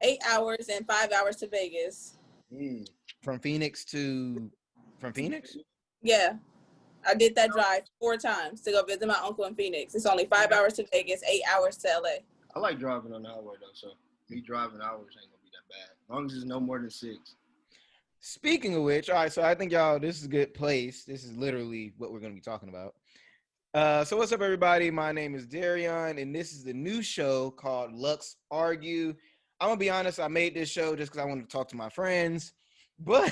8 hours and 5 hours to Vegas. From Phoenix? Yeah. I did that drive 4 times to go visit my uncle in Phoenix. It's only 5 hours to Vegas, 8 hours to LA. I like driving on the highway though, so me driving hours ain't gonna be that bad. As long as it's no more than 6. Speaking of which, all right, so I think y'all, this is a good place. This is literally what we're gonna be talking about. So what's up, everybody? My name is Derell, and this is the new show called Lux Argue. I'm gonna be honest, I made this show just because I wanted to talk to my friends, but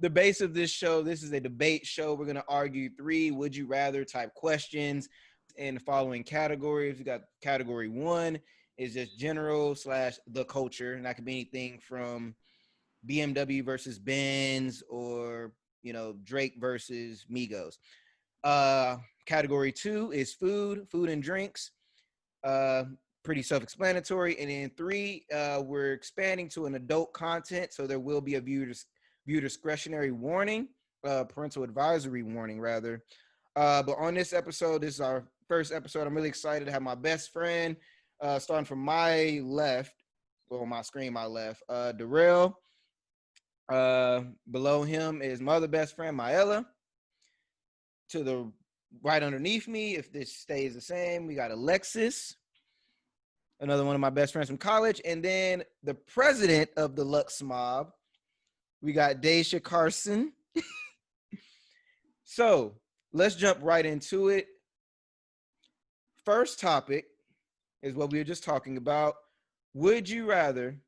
the base of this show, this is a debate show. We're gonna argue 3 would you rather type questions in the following categories. We got category 1 is just general / the culture, and that could be anything from BMW versus Benz or, you know, Drake versus Migos. Category 2 is food and drinks. Pretty self-explanatory. And then 3, we're expanding to an adult content, so there will be a viewer discretionary warning, parental advisory warning rather. But on this episode, this is our first episode. I'm really excited to have my best friend, starting from my left, well, my screen, my left, Derell. Below him is my other best friend, Miella. To the right underneath me, if this stays the same, we got Alexis, another one of my best friends from college. And then the president of the LuXeMob, we got Daesha Carson. So let's jump right into it. First topic is what we were just talking about. Would you rather,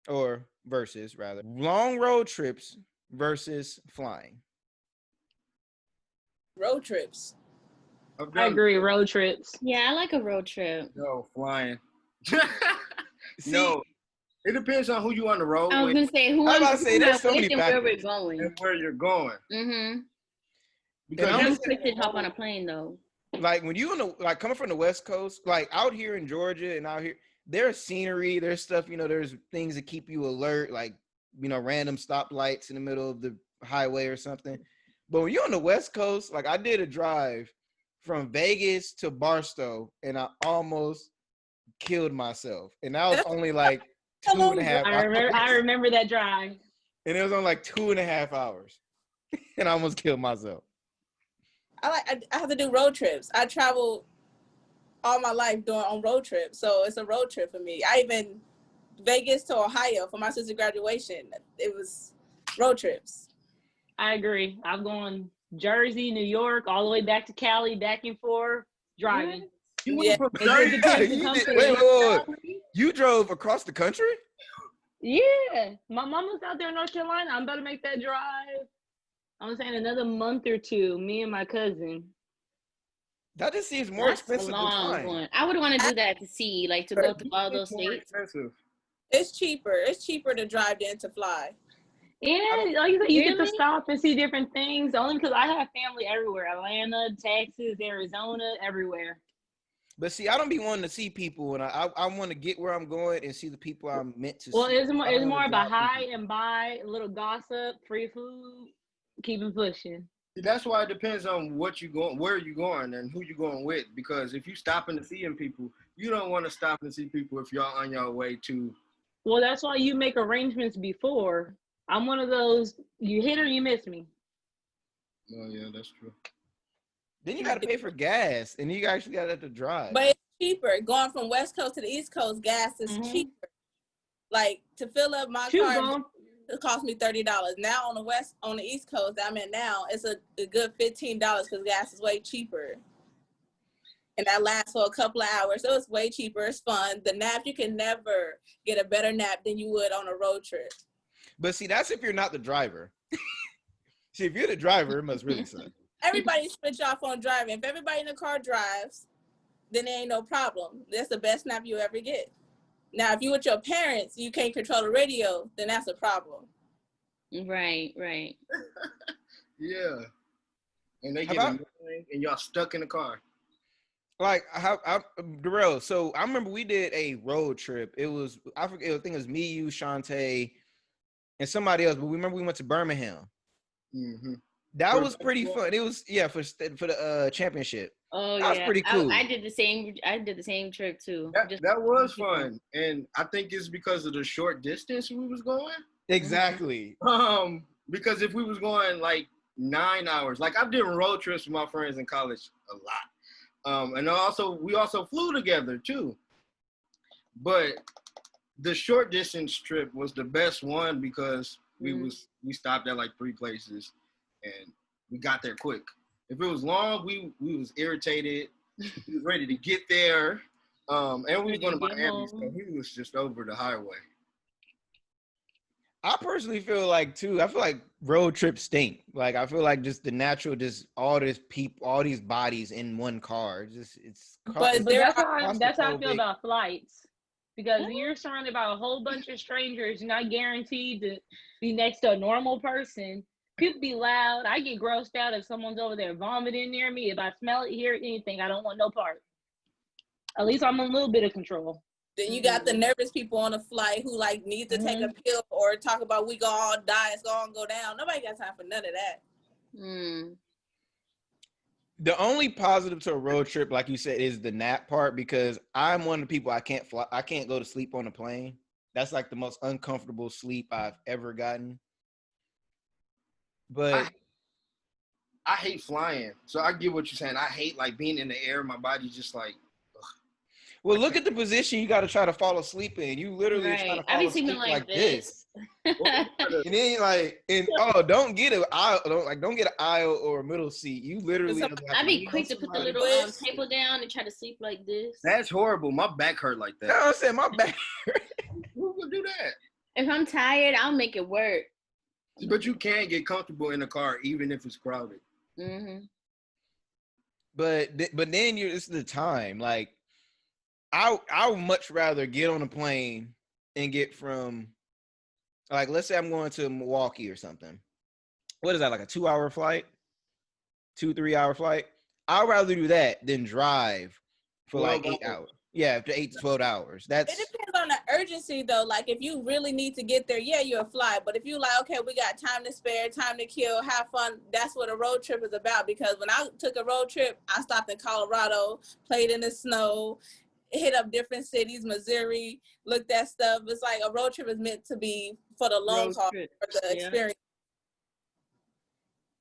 or versus rather, long road trips versus flying? Road trips. I agree, road trips. Yeah, I like a road trip. No, flying. No, it depends on who you on the road I was with. gonna say who I'm I'm about to say, there's so many and where we're factors. going. And where you're going. Mm-hmm. Because And I'm quick to hop on a plane though. like when you in the, like coming from the West Coast, like out here in Georgia and out here, there's scenery, there's stuff, you know, there's things that keep you alert, like, you know, random stoplights in the middle of the highway or something. But when you're on the West Coast, like I did a drive from Vegas to Barstow and I almost killed myself. And that was only like 2.5 hours. I remember that drive. And it was on like 2.5 hours. And I almost killed myself. I have to do road trips. I travel all my life on road trips, so it's a road trip for me. I even Vegas to Ohio for my sister's graduation. It was road trips. I agree. I've gone Jersey, New York, all the way back to Cali, back and forth, driving. you went from It depends You on did- the wait. You drove across the country? Yeah, my mom was out there in North Carolina. I'm about to make that drive. I'm saying another month or 2. Me and my cousin. That just seems more That's expensive a than long flying. one. I would want to do that to see, like to go through all those more states. expensive. It's cheaper. It's cheaper to drive than to fly. And like you said, you get to Really? stop and see different things. Only because I have family everywhere: Atlanta, Texas, Arizona, everywhere. But see, I don't be wanting to see people, and I want to get where I'm going and see the people I'm meant to Well, see. it's more I don't wanna about drive high people. and buy, a little gossip, free food, keeping pushing. That's why it depends on what you going, where you going, and who you going with. Because if you stopping to seeing people, you don't want to stop and see people if you're on your way to. Well, that's why you make arrangements before. I'm one of those, you hit or you miss me. Oh yeah, that's true. Then you got to pay for gas, and you actually got to have to drive. But it's cheaper. Going from West Coast to the East Coast, gas is cheaper. Like to fill up my car, it cost me $30. Now on the East Coast that I'm in now, it's a good $15 because gas is way cheaper. And that lasts for a couple of hours. So it's way cheaper. It's fun. The nap, you can never get a better nap than you would on a road trip. But see, that's if you're not the driver. See, if you're the driver, it must really suck. Everybody switch off on driving. If everybody in the car drives, then there ain't no problem. That's the best nap you ever get. Now, if you with your parents, you can't control the radio, then that's a problem. Right. Yeah. And they get annoying, and y'all stuck in the car. Like, Derell, so I remember we did a road trip. It was, I think it was me, you, Shantae, and somebody else, but we remember we went to Birmingham. Mm-hmm. That was pretty fun. It was for the championship. Oh that was pretty cool. I did the same trip too. That was fun, and I think it's because of the short distance we was going. Exactly. Because if we was going like 9 hours, like I've done road trips with my friends in college a lot, and we also flew together too. But the short distance trip was the best one because we stopped at like 3 places and we got there quick. If it was long, we was irritated. We was ready to get there. And we was going to Miami, so we was just over the highway. I personally feel like road trips stink. Like I feel like just the natural, just all these bodies in one car. But that's how I feel about flights. Because you're surrounded by a whole bunch of strangers, you're not guaranteed to be next to a normal person. People be loud. I get grossed out if someone's over there vomiting near me. If I smell it, hear anything, I don't want no part. At least I'm in a little bit of control. Then you got the nervous people on the flight who like need to take a pill or talk about we gonna all die, it's gonna go down. Nobody got time for none of that. The only positive to a road trip, like you said, is the nap part, because I'm one of the people I can't go to sleep on a plane. That's like the most uncomfortable sleep I've ever gotten. But I hate flying, so I get what you're saying. I hate like being in the air. My body's just like. Ugh. Well, look at the position you got to try to fall asleep in. You literally try to fall asleep like this. And then you're like, don't get an aisle or a middle seat. You literally. I'd be quick to put the little table down and try to sleep like this. That's horrible. My back hurt like that. You know what I'm saying? My back. Who would do that? If I'm tired, I'll make it work. But you can get comfortable in the car even if it's crowded. But then it's the time. Like, I would much rather get on a plane and get from, like, let's say I'm going to Milwaukee or something. What is that, like a 2-hour flight? 2-3 hour flight? I'd rather do that than drive for like 8 hours. Yeah, to 8 to 12 hours. It depends on the urgency though. Like if you really need to get there, yeah, you'll fly. But if you like, okay, we got time to spare, time to kill, have fun, that's what a road trip is about. Because when I took a road trip, I stopped in Colorado, played in the snow, hit up different cities, Missouri, looked at stuff. It's like a road trip is meant to be for the long haul, for the experience.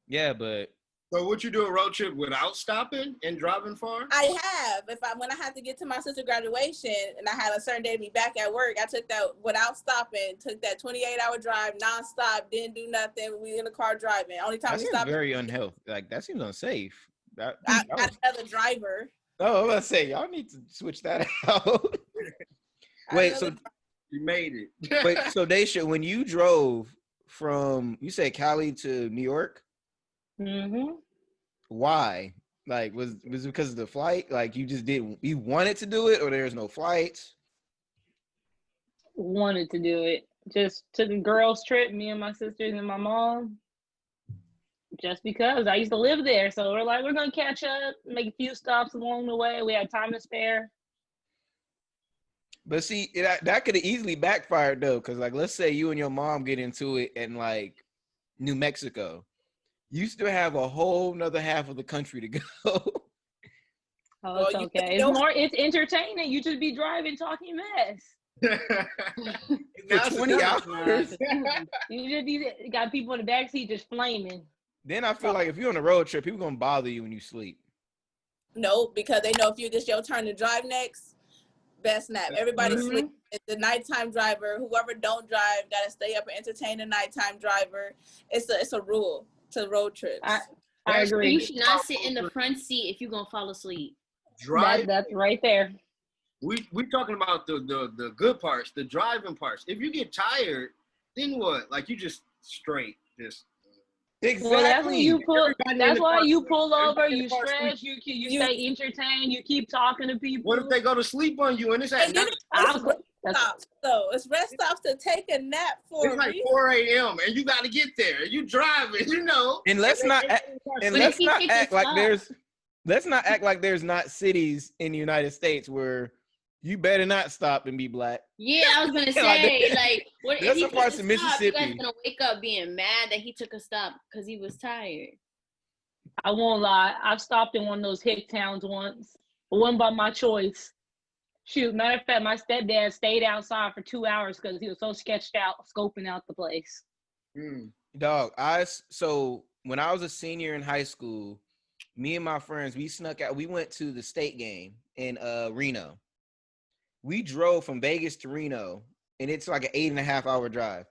Yeah, but so would you do a road trip without stopping and driving far? I have. When I had to get to my sister's graduation and I had a certain day to be back at work, I took that without stopping, took that 28-hour drive nonstop, didn't do nothing. We in the car driving. Only time that we stopped. Very unhealthy. Like that seems unsafe. I had another driver. Oh, I'm gonna say y'all need to switch that out. Wait, so you made it. Wait, so Daesha, when you drove from, you said Cali to New York? Why? Like, was it because of the flight? Like, you wanted to do it, or there's no flights? Wanted to do it. Just took a girls' trip, me and my sisters and my mom. Just because I used to live there, so we're like, we're gonna catch up, make a few stops along the way. We had time to spare. But see, that could have easily backfired though, because like, let's say you and your mom get into it in like New Mexico. You still have a whole nother half of the country to go. Oh, it's okay. It's entertaining. You just be driving, talking mess. For 20 hours. You got people in the backseat just flaming. Then I feel like if you're on a road trip, people gonna bother you when you sleep. No, because they know if it's your turn to drive next, best nap. Everybody sleep. It's the nighttime driver. Whoever don't drive gotta stay up and entertain the nighttime driver. It's a rule to road trips. I agree. You should not sit in the front seat if you're gonna fall asleep. That's right there. We talking about the good parts, the driving parts. If you get tired, then what? Like you just straight just. Exactly. Well, that's when you pull. That's why you pull over. You stretch. You stay entertained. You keep talking to people. What if they go to sleep on you and it's at night? So it's rest stops to take a nap for. It's like 4 a.m. and you got to get there. You driving, you know. And let's not act like there's not cities in the United States where you better not stop and be black. Yeah, I was gonna say, like, what there's if some parts of Mississippi. You guys gonna wake up being mad that he took a stop because he was tired. I won't lie. I've stopped in one of those hick towns once. It wasn't by my choice. Shoot, matter of fact, my stepdad stayed outside for 2 hours because he was so sketched out, scoping out the place. Dog, so when I was a senior in high school, me and my friends, we snuck out. We went to the state game in Reno. We drove from Vegas to Reno, and it's like an 8.5-hour drive.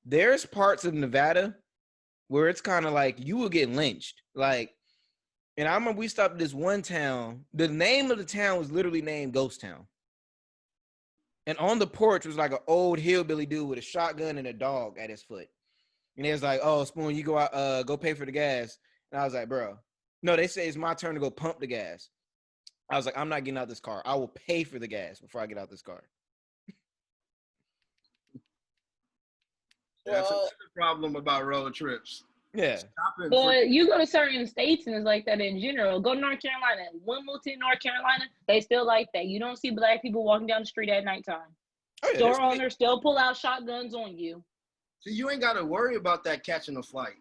There's parts of Nevada where it's kind of like you will get lynched. Like, and I remember we stopped at this one town. The name of the town was literally named Ghost Town. And on the porch was like an old hillbilly dude with a shotgun and a dog at his foot. And they was like, "Oh, Spoon, you go out, go pay for the gas." And I was like, "Bro, no." They say it's my turn to go pump the gas. I was like, "I'm not getting out this car. I will pay for the gas before I get out this car." That's another problem about road trips. Yeah. But you go to certain states and it's like that in general. Go to North Carolina, Wilmington, North Carolina, they still like that. You don't see black people walking down the street at nighttime. Oh, yeah, store owners still pull out shotguns on you. So you ain't got to worry about that catching a flight.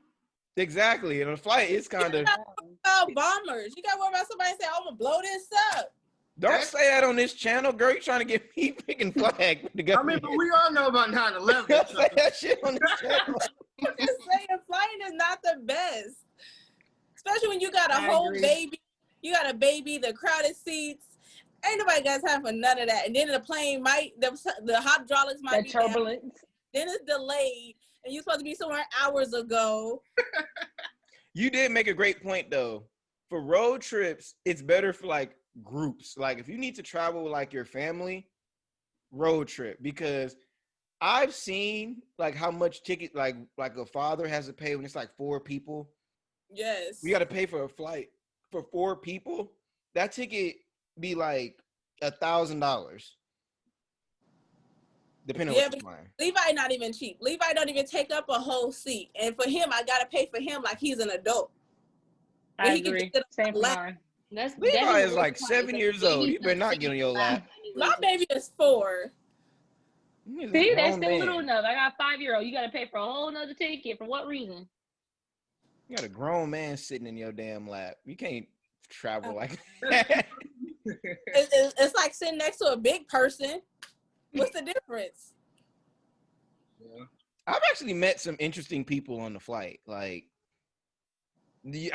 Exactly. And a flight is kind of about bombers. You got to worry about somebody saying, "I'm gonna blow this up." Don't say that on this channel, girl. You trying to get me picking flag? I mean, but we all know about 9/11. Don't say that shit on this channel. I'm just saying, flying is not the best, especially when you got a whole baby. You got a baby, the crowded seats. Ain't nobody got time for none of that. And then the plane the hydraulics might be turbulence. Down. Then it's delayed, and you're supposed to be somewhere hours ago. You did make a great point, though. For road trips, it's better for like groups. Like if you need to travel with like your family, road trip, because I've seen like how much ticket like a father has to pay when it's like 4 people. Yes. We got to pay for a flight for 4 people. That ticket be like $1,000. Depending on what you're flying. Levi not even cheap. Levi don't even take up a whole seat. And for him, I gotta pay for him like he's an adult. I agree. Same for mine. Levi is like 7 years old. You better not get on your lap. My baby is 4. See, that's still little enough. I got a 5-year-old. You gotta pay for a whole nother ticket. For what reason? You got a grown man sitting in your damn lap. You can't travel like that. It's like sitting next to a big person. What's the difference? Yeah. I've actually met some interesting people on the flight. Like,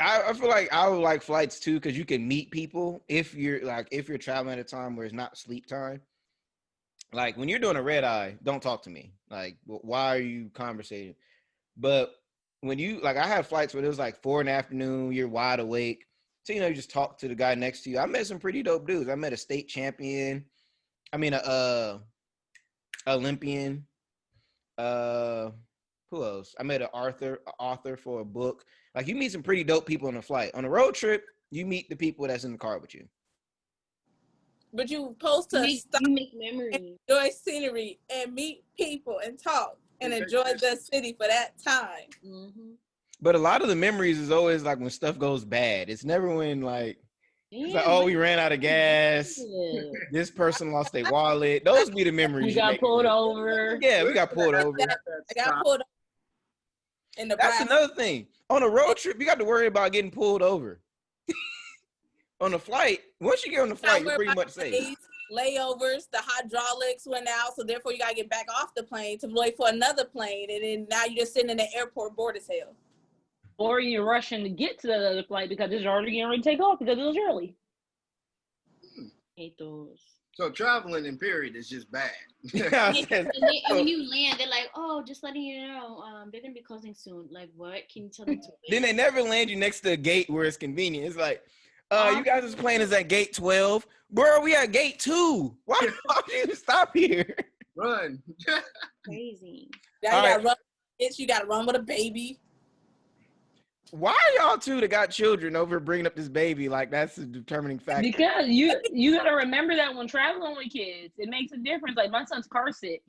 I feel like I would like flights too because you can meet people if you're traveling at a time where it's not sleep time. Like when you're doing a red eye, don't talk to me. Like, why are you conversating? But when you I had flights where it was like 4 in the afternoon, you're wide awake. So, you just talk to the guy next to you. I met some pretty dope dudes. I met a state champion. I mean, Olympian. Who else? I met an author for a book. Like you meet some pretty dope people on a flight. On a road trip, you meet the people that's in the car with you. But you're supposed to stop, you make memories, enjoy scenery, and meet people and talk and enjoy the city for that time. Mm-hmm. But a lot of the memories is always like when stuff goes bad. It's never when like, it's like, oh, we ran out of gas. This person lost their wallet. Those be the memories. We got pulled over. Yeah, we got pulled over. I got pulled over. That's another thing. On a road trip, you got to worry about getting pulled over. On a flight, once you get on the flight, you're pretty much safe. Layovers, the hydraulics went out, so therefore you got to get back off the plane to wait for another plane, and then now you're just sitting in the airport bored as hell. Or you're rushing to get to the other flight because it's already getting ready to take off because it was early. Hate those. So traveling in period is just bad. And when you land, they're like, "Oh, just letting you know, they're gonna be closing soon." Like, what? Can you tell them to wait? Then they never land you next to a gate where it's convenient. It's like, you guys' plane is at gate 12. Bro, we at gate 2. Why did you stop here? Run. Crazy. Now you gotta run. You gotta run with a baby. Why are y'all two that got children over bringing up this baby? Like that's a determining factor. Because you gotta remember that when traveling with kids, it makes a difference. Like my son's car sick.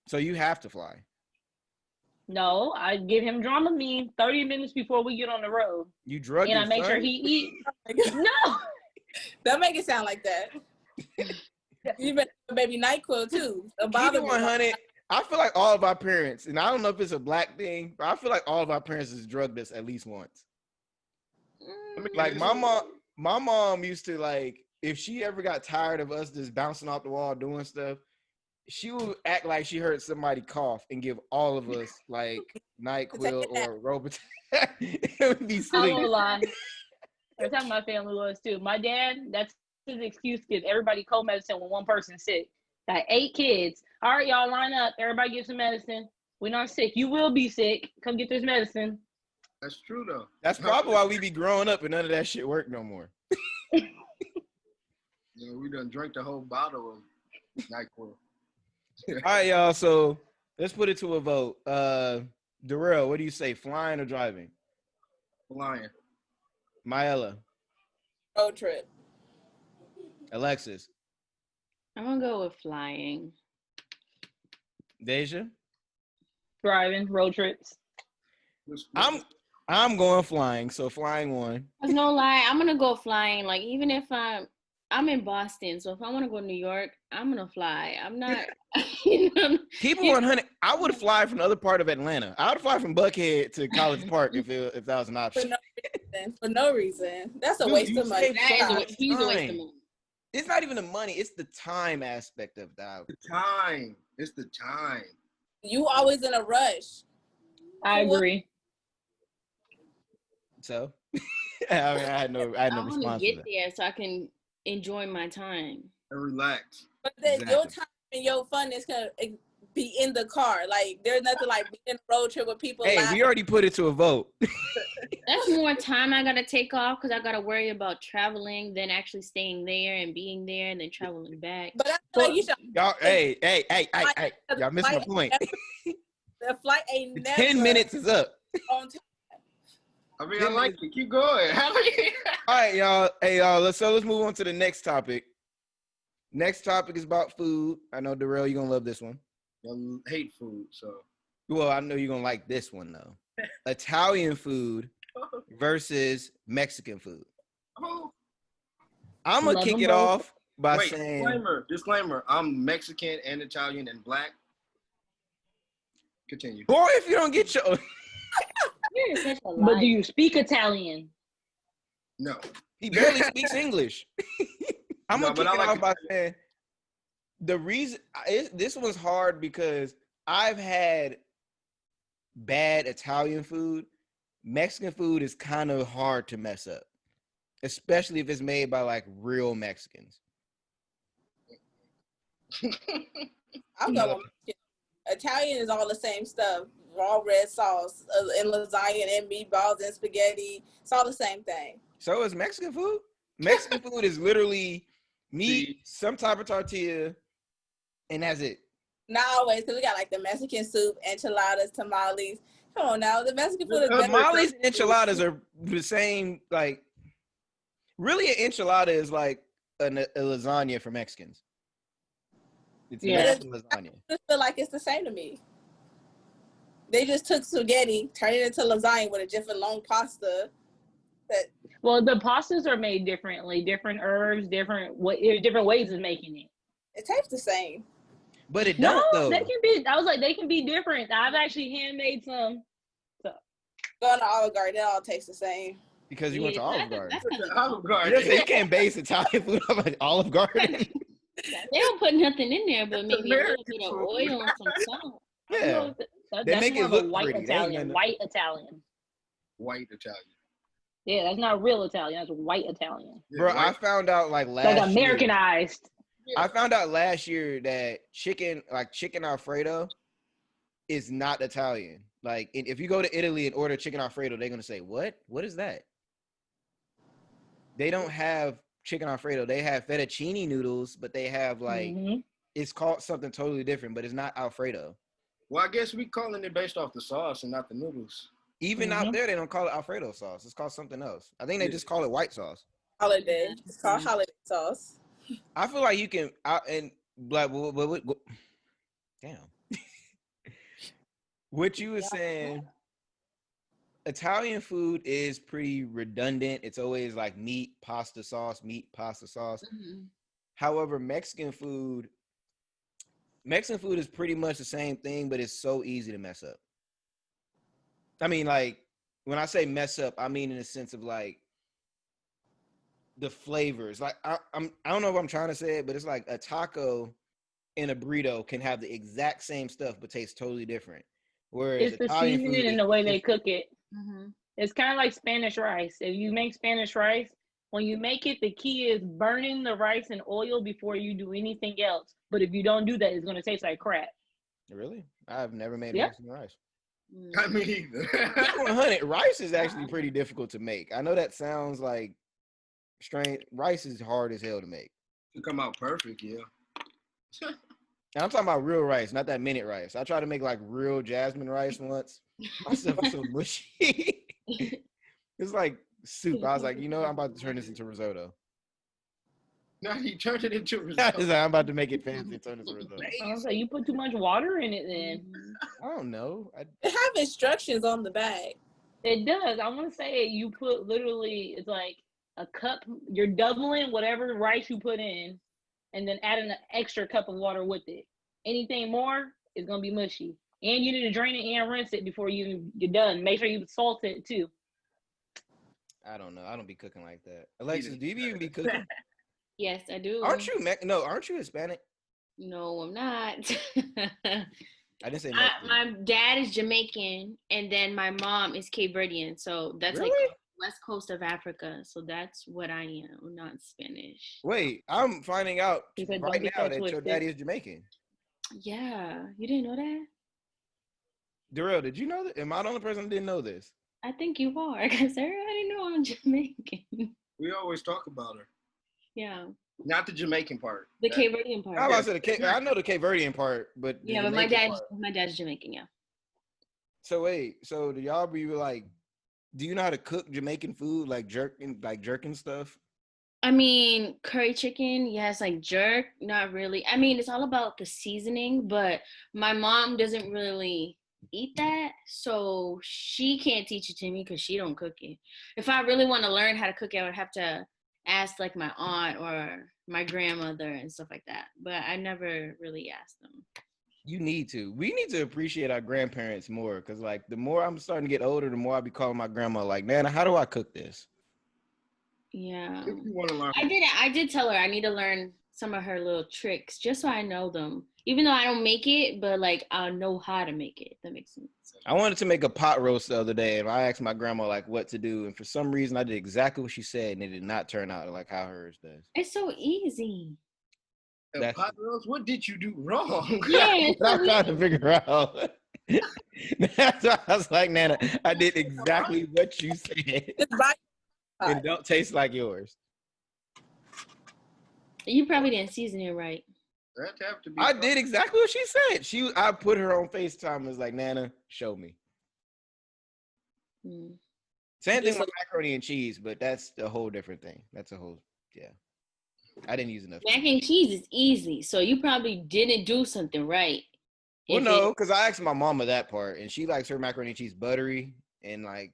So you have to fly. No, I give him Dramamine 30 minutes before we get on the road. You drug and your I make son? sure he eats. No, don't make it sound like that. You better baby NyQuil too. Keep it 100. I feel like all of our parents, and I don't know if it's a black thing, but I feel like all of our parents has drugged us at least once. Like my mom used to, like, if she ever got tired of us just bouncing off the wall doing stuff, she would act like she heard somebody cough and give all of us like NyQuil or Robitussin. It would be I sleep. won't lie. That's how my family was too. My dad, that's his excuse, give everybody cold medicine when one person's sick. Got 8 kids. All right, y'all line up. Everybody get some medicine. We're not sick. You will be sick. Come get this medicine. That's true though. That's probably why we be growing up and none of that shit work no more. Yeah, we done drank the whole bottle of NyQuil. All right, y'all. So let's put it to a vote. Derell, what do you say? Flying or driving? Flying. Miella. Road trip. Alexis. I'm gonna go with flying. Daesha. Driving, road trips. I'm going flying. So flying one. There's no lie. I'm gonna go flying. Like even if I'm in Boston, so if I want to go to New York, I'm gonna fly. I'm not. You know, Keep it 100. I would fly from another part of Atlanta. I would fly from Buckhead to College Park if that was an option. For no reason. That's a waste of money. He's a waste of money. It's not even the money. It's the time aspect of that. The time. It's the time. You always in a rush. I agree. So, I mean, I had no I response. want to to get that. there so I can enjoy my time And relax. But then Exactly. your time and your fun is gonna be in the car. Like there's nothing like being on a road trip with people. Hey, we already put it to a vote. That's more time I gotta take off because I gotta worry about traveling, then actually staying there and being there, and then traveling back. But I feel like you should. Y'all, hey, y'all missed my point. The flight ain't never 10 minutes is up. on time. I mean, I like it. Keep going. All right, y'all. Hey, y'all. Let's move on to the next topic. Next topic is about food. I know, Derell, you're gonna love this one. I hate food, so. Well, I know you're gonna like this one though. Italian food versus Mexican food. I'm gonna kick it off by saying disclaimer. I'm Mexican and Italian and black. Continue. Boy, if you don't get your You're such a But do you speak Italian? No. he barely speaks English. I'm gonna kick it off by saying the reason this one's hard because I've had bad Italian food. Mexican food is kind of hard to mess up, especially if it's made by like real Mexicans. I'm going Italian is all the same stuff. Raw red sauce and lasagna and meatballs and spaghetti. It's all the same thing. So is Mexican food? Mexican food is literally meat, some type of tortilla, and that's it. Not always, because we got like the Mexican soup, enchiladas, tamales. Come on now, the Mexican food is better. Tamales and enchiladas are the same. Like, really, an enchilada is like a lasagna for Mexicans. It's Mexican lasagna. I just feel like it's the same to me. They just took spaghetti, turned it into lasagna with a different long pasta. Well, the pastas are made differently, different herbs, different ways of making it. It tastes the same. But it don't though. They can be. I was like, they can be different. I've actually handmade some. So. Going to Olive Garden, it all tastes the same. Because you went to Olive Garden. Olive Garden. You can't base Italian food on like Olive Garden. They don't put nothing in there, but maybe a little bit of oil and some salt. Yeah. That's make more it of look a white pretty. Italian. White Italian. White Italian. Yeah, that's not real Italian. That's white Italian. Yeah, Bro, white. I found out like last Like Americanized. I found out last year that chicken Alfredo is not Italian. Like, if you go to Italy and order chicken Alfredo, they're gonna say, "What? What is that?" They don't have chicken Alfredo. They have fettuccine noodles, but they have like it's called something totally different, but it's not Alfredo. Well, I guess we calling it based off the sauce and not the noodles. Even out there, they don't call it Alfredo sauce. It's called something else. I think they just call it white sauce. Holiday. It's called holiday sauce. I feel like you can damn. What you were saying, Italian food is pretty redundant. It's always like meat, pasta sauce. However, Mexican food, Mexican food is pretty much the same thing, but it's so easy to mess up. I mean, like, when I say mess up, I mean in the sense of like the flavors. Like, I don't know if I'm trying to say it, but it's like a taco and a burrito can have the exact same stuff, but taste totally different. Whereas It's the Italian food seasoning and the way they cook it. Mm-hmm. It's kind of like Spanish rice. If you make Spanish rice, when you make it, the key is burning the rice in oil before you do anything else. But if you don't do that, it's going to taste like crap. Really? I've never made Yep. Mexican rice. I mean, either. 100, rice is actually pretty difficult to make. I know that sounds like strange. Rice is hard as hell to make. To come out perfect, yeah. And I'm talking about real rice, not that minute rice. I tried to make like real jasmine rice once. My stuff was so mushy. It's like soup. I was like, you know, I'm about to turn this into risotto. Now he turned it into risotto. I'm about to make it fancy and turn it into risotto. I was like, you put too much water in it then. I don't know. It have instructions on the bag. It does. I want to say you put literally, it's like a cup. You're doubling whatever rice you put in and then adding an extra cup of water with it. Anything more is going to be mushy. And you need to drain it and rinse it before you're done. Make sure you salt it too. I don't know. I don't be cooking like that. Alexis, do you even be cooking? Yes, I do. Aren't you Hispanic? No, I'm not. I didn't say my dad is Jamaican, and then my mom is Cape Verdean. So that's really? like west coast of Africa. So that's what I am. I'm not Spanish. Wait, I'm finding out right now that your daddy is Jamaican. Yeah, you didn't know that? Derell, did you know that? Am I the only person who didn't know this? I think you are, because everybody know I'm Jamaican. We always talk about her. Yeah. Not the Jamaican part. The Cape Verdean part. I know the Cape Verdean part, but yeah, but my dad's Jamaican, yeah. So wait, so do y'all be like, do you know how to cook Jamaican food, like jerking stuff? I mean, curry chicken, yes, like jerk, not really. I mean, it's all about the seasoning, but my mom doesn't really eat that, so she can't teach it to me because she don't cook it. If I really want to learn how to cook it, I would have to ask like my aunt or my grandmother and stuff like that, but I never really asked them. You need to. We need to appreciate our grandparents more, because like the more I'm starting to get older, the more I be calling my grandma like, Nana, how do I cook this? Yeah. If you want to learn. I did tell her I need to learn some of her little tricks just so I know them. Even though I don't make it, but like I'll know how to make it. If that makes sense. I wanted to make a pot roast the other day, and I asked my grandma like what to do, and for some reason I did exactly what she said, and it did not turn out like how hers does. It's so easy. Pot roast? What did you do wrong? Yeah, I'm trying to figure out. That's why I was like, Nana, I did exactly what you said. It don't taste like yours. You probably didn't season it right. I did exactly what she said. I put her on FaceTime and was like, Nana, show me. Same thing with macaroni and cheese, but that's a whole different thing. That's a whole, yeah. I didn't use enough. Mac and cheese is easy, so you probably didn't do something right. Well, no, because I asked my mama that part, and she likes her macaroni and cheese buttery, and like,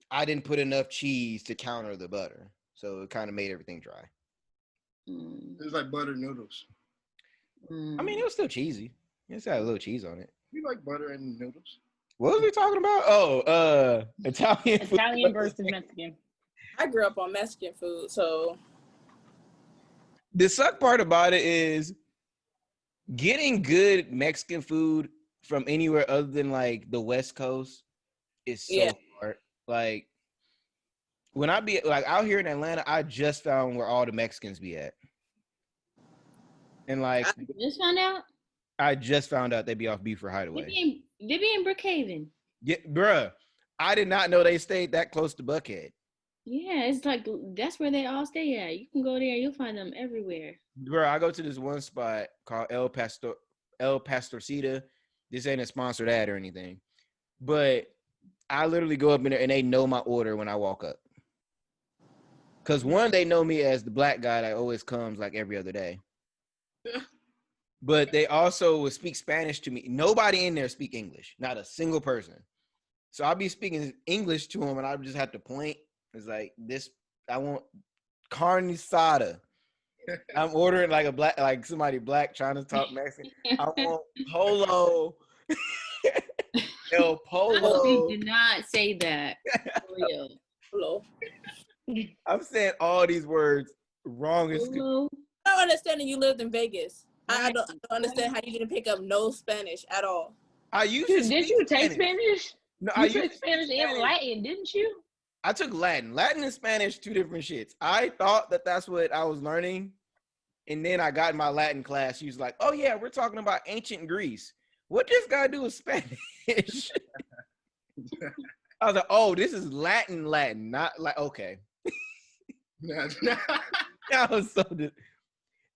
I didn't put enough cheese to counter the butter, so it kind of made everything dry. It was like buttered noodles. I mean, it was still cheesy. It's got a little cheese on it. You like butter and noodles? What was we talking about? Oh, Italian food. Italian versus Mexican. I grew up on Mexican food, so the suck part about it is getting good Mexican food from anywhere other than like the West Coast is so hard. Like when I be like out here in Atlanta, I just found where all the Mexicans be at. And like just found out? I just found out they be off Beaver Hideaway. They be in Brookhaven. Yeah, bruh. I did not know they stayed that close to Buckhead. Yeah, it's like that's where they all stay at. You can go there, you'll find them everywhere. Bro, I go to this one spot called El Pastorcita. This ain't a sponsored ad or anything, but I literally go up in there and they know my order when I walk up. Cause one, they know me as the black guy that always comes like every other day. But they also would speak Spanish to me. Nobody in there speak English, not a single person. So I'll be speaking English to them, and I just have to point. It's like this. I want carne asada. I'm ordering like somebody black trying to talk Mexican. I want polo. El polo. Please do not say that. For real. Polo. I'm saying all these words wrong as Polo. I don't understand that you lived in Vegas. I don't understand how you didn't pick up no Spanish at all. I used to. Did you take Spanish? No, you I took used Spanish and Latin, didn't you? I took Latin. Latin and Spanish, two different shits. I thought that that's what I was learning. And then I got in my Latin class. She was like, oh, yeah, we're talking about ancient Greece. What this guy do with Spanish? I was like, oh, this is Latin, not like, okay. I was so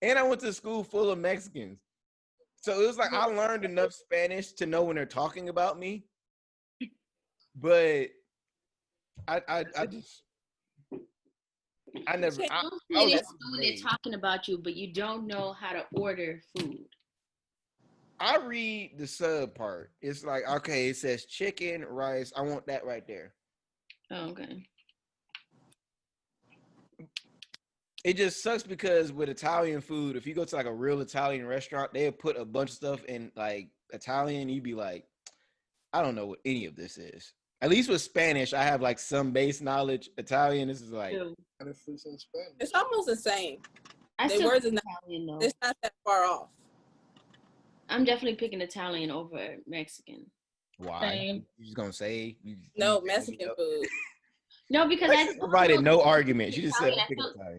and I went to school full of Mexicans. So it was like I learned enough Spanish to know when they're talking about me. But I never. I when they're talking about you, but you don't know how to order food. I read the sub part. It's like, okay, it says chicken, rice. I want that right there. Oh, okay. It just sucks because with Italian food, if you go to like a real Italian restaurant, they'll put a bunch of stuff in like Italian. You'd be like, I don't know what any of this is. At least with Spanish, I have like some base knowledge. Italian, this is like it's almost the same. The words is not, Italian, though. it's not that far off. I'm definitely picking Italian over Mexican. Why? Same. You just gonna say no Mexican food? No, because I provided no argument. She just said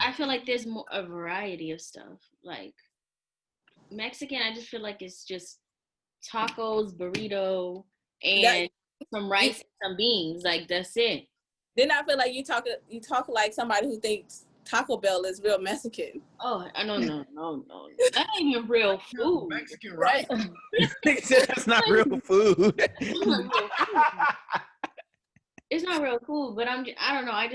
I feel like there's more a variety of stuff. Like Mexican, I just feel like it's just tacos, burrito, and some rice and some beans. Like that's it. Then I feel like you talk like somebody who thinks Taco Bell is real Mexican. Oh, no. That ain't even real food. Mexican rice. That's not real food. It's not real food, but I don't know. I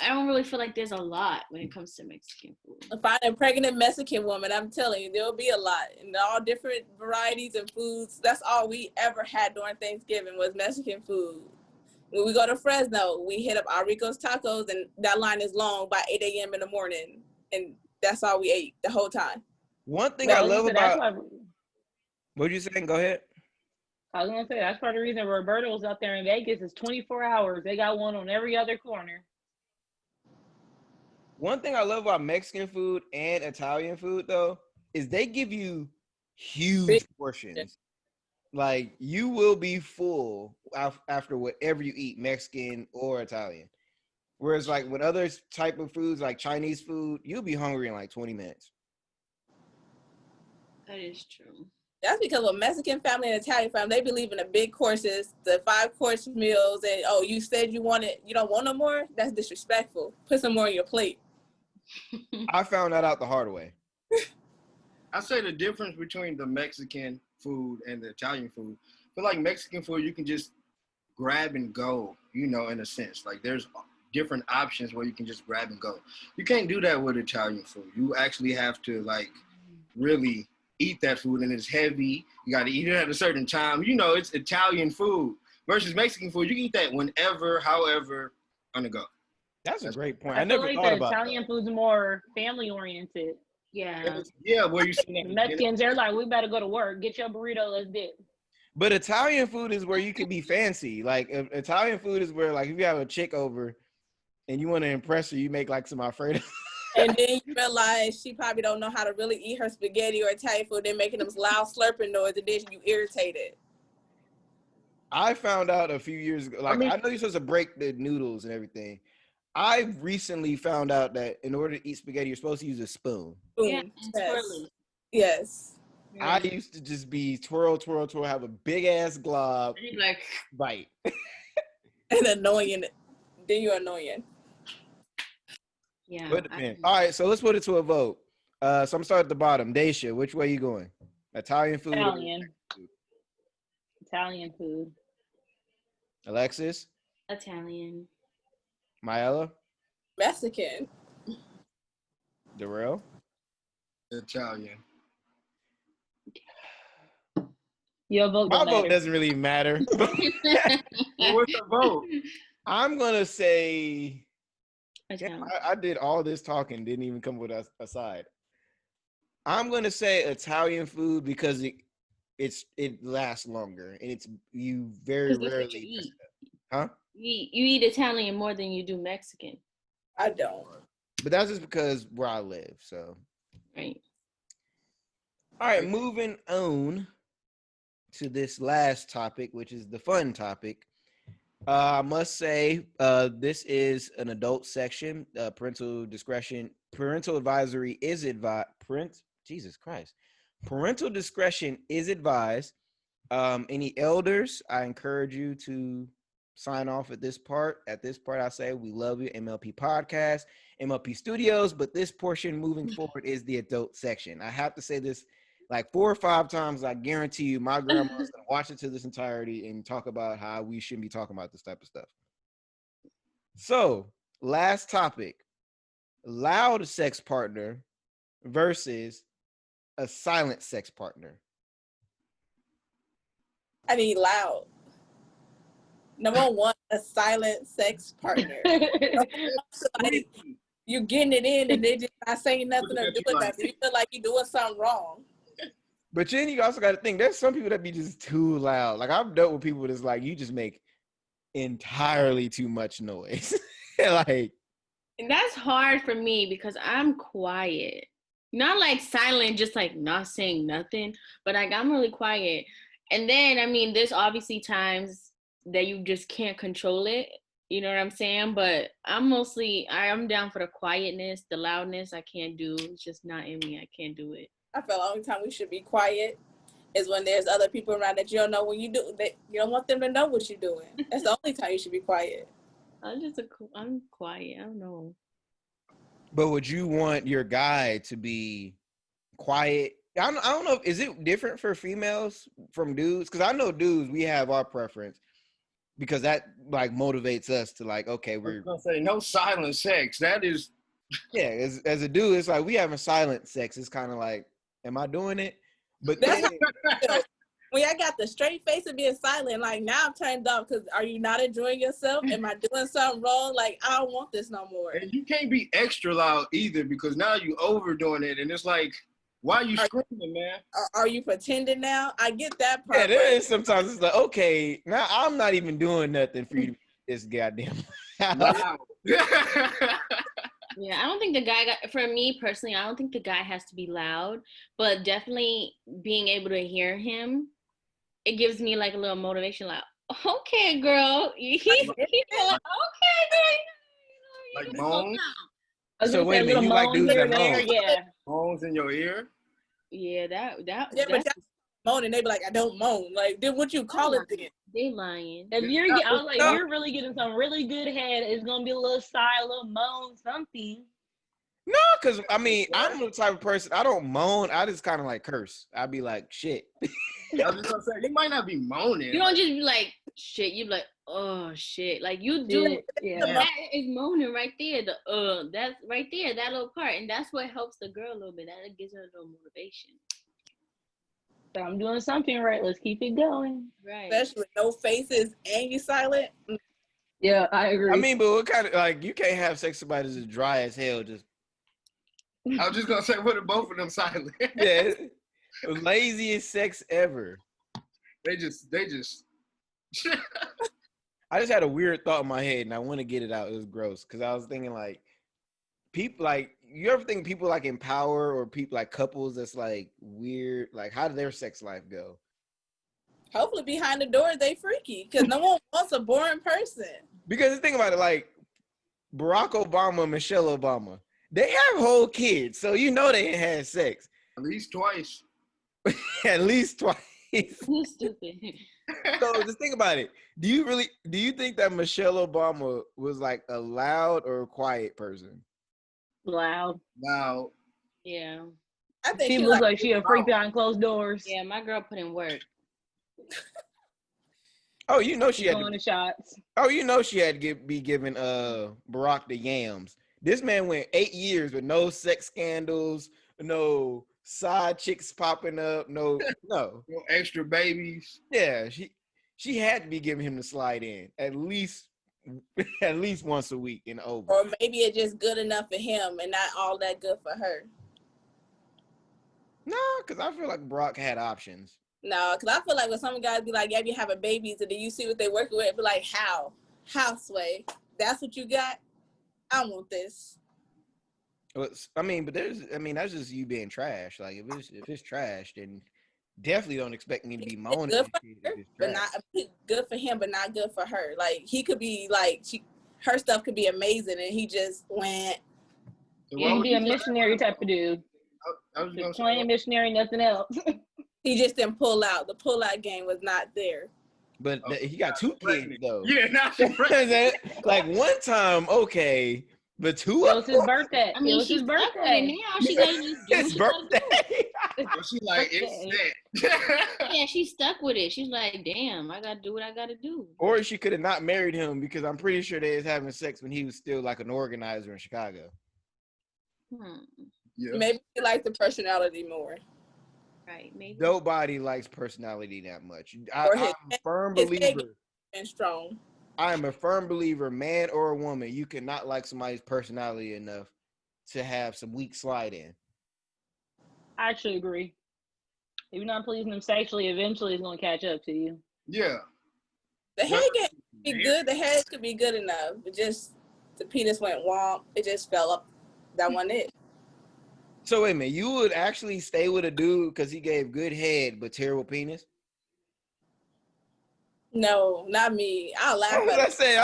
don't really feel like there's a lot when it comes to Mexican food. Find a pregnant Mexican woman, I'm telling you, there'll be a lot. And all different varieties of foods. That's all we ever had during Thanksgiving was Mexican food. When we go to Fresno, we hit up Arico's Tacos, and that line is long by 8 a.m. in the morning. And that's all we ate the whole time. One thing I love about... What are you saying? Go ahead. I was going to say, that's part of the reason Roberto's out there in Vegas is 24 hours. They got one on every other corner. One thing I love about Mexican food and Italian food, though, is they give you huge portions. Like, you will be full after whatever you eat, Mexican or Italian. Whereas, like, with other type of foods, like Chinese food, you'll be hungry in, like, 20 minutes. That is true. That's because with Mexican family and Italian family, they believe in the big courses, the 5-course meals, and, oh, you said you don't want no more? That's disrespectful. Put some more on your plate. I found that out the hard way. I say the difference between the Mexican food and the Italian food. I feel like Mexican food, you can just grab and go, in a sense. Like there's different options where you can just grab and go. You can't do that with Italian food. You actually have to like really eat that food, and it's heavy. You got to eat it at a certain time. It's Italian food versus Mexican food. You can eat that whenever, however, on the go. That's a great point. I never like thought about Italian food's more family oriented. Yeah. Yeah, where you see the Mexicans, they're like, we better go to work. Get your burrito, let's dip. But Italian food is where you can be fancy. Like Italian food is where, like, if you have a chick over and you want to impress her, you make like some Alfredo. And then you realize she probably don't know how to really eat her spaghetti or Italian food. They're making them loud slurping noise, and then you irritated. I found out a few years ago, I know you're supposed to break the noodles and everything. I recently found out that in order to eat spaghetti, you're supposed to use a spoon. Yeah, yes. I used to just be twirl, have a big ass glob, like bite. And annoying. Then you're annoying. Yeah. But it depends. All right, so let's put it to a vote. So I'm gonna start at the bottom. Daesha, which way you going? Italian food? Italian food. Alexis? Italian. Miella? Mexican. Derell? Italian. Your vote My vote doesn't really matter. What's the vote? I'm gonna say Italian. I did all this talking, didn't even come with a side. I'm gonna say Italian food because it lasts longer and it's you very Because that's what you rarely mess eat. it up. Huh? You eat Italian more than you do Mexican. I don't. But that's just because where I live. So, right. All right, moving on to this last topic, which is the fun topic. I must say, this is an adult section. Parental discretion, parental advisory is advised. Jesus Christ, parental discretion is advised. Any elders, I encourage you to sign off at this part. At this part, I say we love you, MLP Podcast, MLP Studios. But this portion moving forward is the adult section. I have to say this like 4 or 5 times. I guarantee you, my grandma's gonna watch it to this entirety and talk about how we shouldn't be talking about this type of stuff. So, last topic: loud sex partner versus a silent sex partner. I need loud. Number one, a silent sex partner. Like, you're getting it in and they just not saying nothing or doing nothing. You feel like you're doing something wrong. But then you also got to think, there's some people that be just too loud. Like, I've dealt with people that's like, you just make entirely too much noise. Like, and that's hard for me because I'm quiet. Not like silent, just like not saying nothing, but like I'm really quiet. And then, I mean, there's obviously times that you just can't control it. You know what I'm saying? But I'm down for the quietness, the loudness. I can't do. It's just not in me. I can't do it. I feel the only time we should be quiet is when there's other people around that you don't know when you do that. You don't want them to know what you're doing. That's the only time you should be quiet. I'm quiet. I don't know. but would you want your guy to be quiet? I don't know. Is it different for females from dudes? Because I know dudes, we have our preference because that like motivates us to like, okay, we're gonna say no silent sex. That is, yeah. As a dude, it's like we having silent sex. It's kind of like, am I doing it? But That's then, when I got the straight face of being silent, like now I'm turned off because are you not enjoying yourself? Am I doing something wrong? Like I don't want this no more. and you can't be extra loud either because now you overdoing it, and it's like, why are you screaming, man? Are you pretending now? I get that part. yeah, there is sometimes it's like, okay, now I'm not even doing nothing for you to be this goddamn Wow. Yeah, I don't think the guy for me personally, I don't think the guy has to be loud, but definitely being able to hear him, it gives me like a little motivation, like, okay, girl. He's like, okay, girl. Like moans? So wait a minute, you like dudes that moan? Yeah. Moans in your ear? Yeah, yeah, but that's moaning. They be like, I don't moan. Like, then what you call it then? They lying. If you're, I was like, if you're really getting some really good head, it's gonna be a little sigh, a little moan, something. No, because I mean, I'm the type of person, I don't moan. I just kind of like curse. I'd be like, shit. I was just gonna say, he might not be moaning. You don't just be like, shit. You be like, oh, shit. Like, you do. Yeah. That is moaning right there. That's right there, that little part. And that's what helps the girl a little bit. That gives her a little motivation. So I'm doing something right. Let's keep it going. Right. Especially with no faces and you silent. Yeah, I agree. I mean, but what kind of, like, you can't have sex with somebody that's dry as hell. Just I was just gonna say, what are both of them silent? yeah, laziest sex ever. They just. I just had a weird thought in my head, and I want to get it out. It was gross because I was thinking like, people like, you ever think people like in power or people like couples that's like weird, like how did their sex life go? Hopefully behind the doors they freaky because no one wants a boring person. Because think about it, like Barack Obama, Michelle Obama, they have whole kids, so you know they ain't had sex. At least twice. At least twice. You stupid. So just think about it. Do you think that Michelle Obama was like a loud or a quiet person? Loud. Now, Yeah. I think She looks like she a freak behind closed doors. Yeah, my girl put in work. Oh, you know she had Going to shots. Oh, you know she had to be giving Barack the yams. This man went 8 years with no sex scandals, no side chicks popping up, no. no extra babies. Yeah, she had to be giving him the slide in at least once a week and over. Or maybe it's just good enough for him and not all that good for her. No, because I feel like Brock had options. No, because I feel like when some guys be like, yeah, you having babies, and then you see what they working with, be like, how Sway? That's what you got? I want this. I mean, but that's just you being trash. Like if it's trash, then definitely don't expect me to be moaning. Good for her, but not good for him, but not good for her. Like he could be like her stuff could be amazing, and he just went. Yeah, he be a missionary type of dude. I was just plain missionary, nothing else. He just didn't pull out. The pull-out game was not there. But he got 2 kids though. Yeah, not pregnant. Like one time, okay, but 2. It was his birthday. I mean, it was his birthday. Now she gotta just do his birthday. She like it's that. Yeah, she stuck with it. She's like, damn, I gotta do what I gotta do. Or she could have not married him because I'm pretty sure they was having sex when he was still like an organizer in Chicago. Yeah. Maybe he liked the personality more. Right, maybe. Nobody likes personality that much. I'm a firm believer. And strong. I am a firm believer, man or a woman, you cannot like somebody's personality enough to have some weak slide in. I actually agree. If you're not pleasing them sexually, eventually it's gonna catch up to you. Yeah. The head could be good. The head could be good enough. But just the penis went womp. It just fell up. That wasn't it. So wait a minute, you would actually stay with a dude because he gave good head but terrible penis? No, not me. I'll laugh at I said,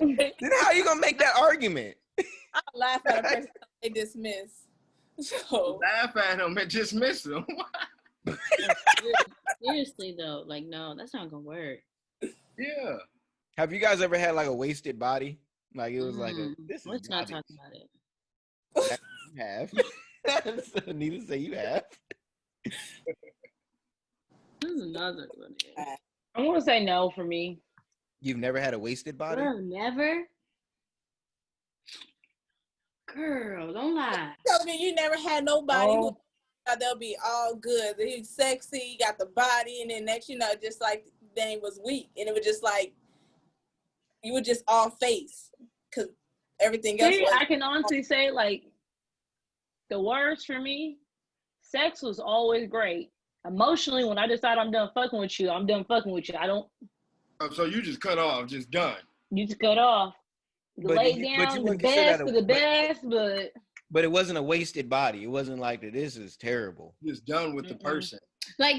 then how are you gonna make that argument? I'll laugh at a person they dismiss. So laugh at him and dismiss him. Seriously though, like no, that's not gonna work. Yeah. Have you guys ever had like a wasted body? Like it was like let's not talk about it. You have. So need to say you have. This is another one. I'm gonna say no for me. You've never had a wasted body? Girl, never. Girl, don't lie. Tell me you never had nobody who thought they'll be all good. He's sexy, got the body, and then next, just like they was weak, and it was just like you were just all face because everything else. I can honestly say like the worst for me, sex was always great. Emotionally, when I decide I'm done fucking with you, I'm done fucking with you. I don't. So you just cut off, just done. You just cut off. You lay down the best for the best, but it wasn't a wasted body. It wasn't like that. This is terrible. Just done with the person. Like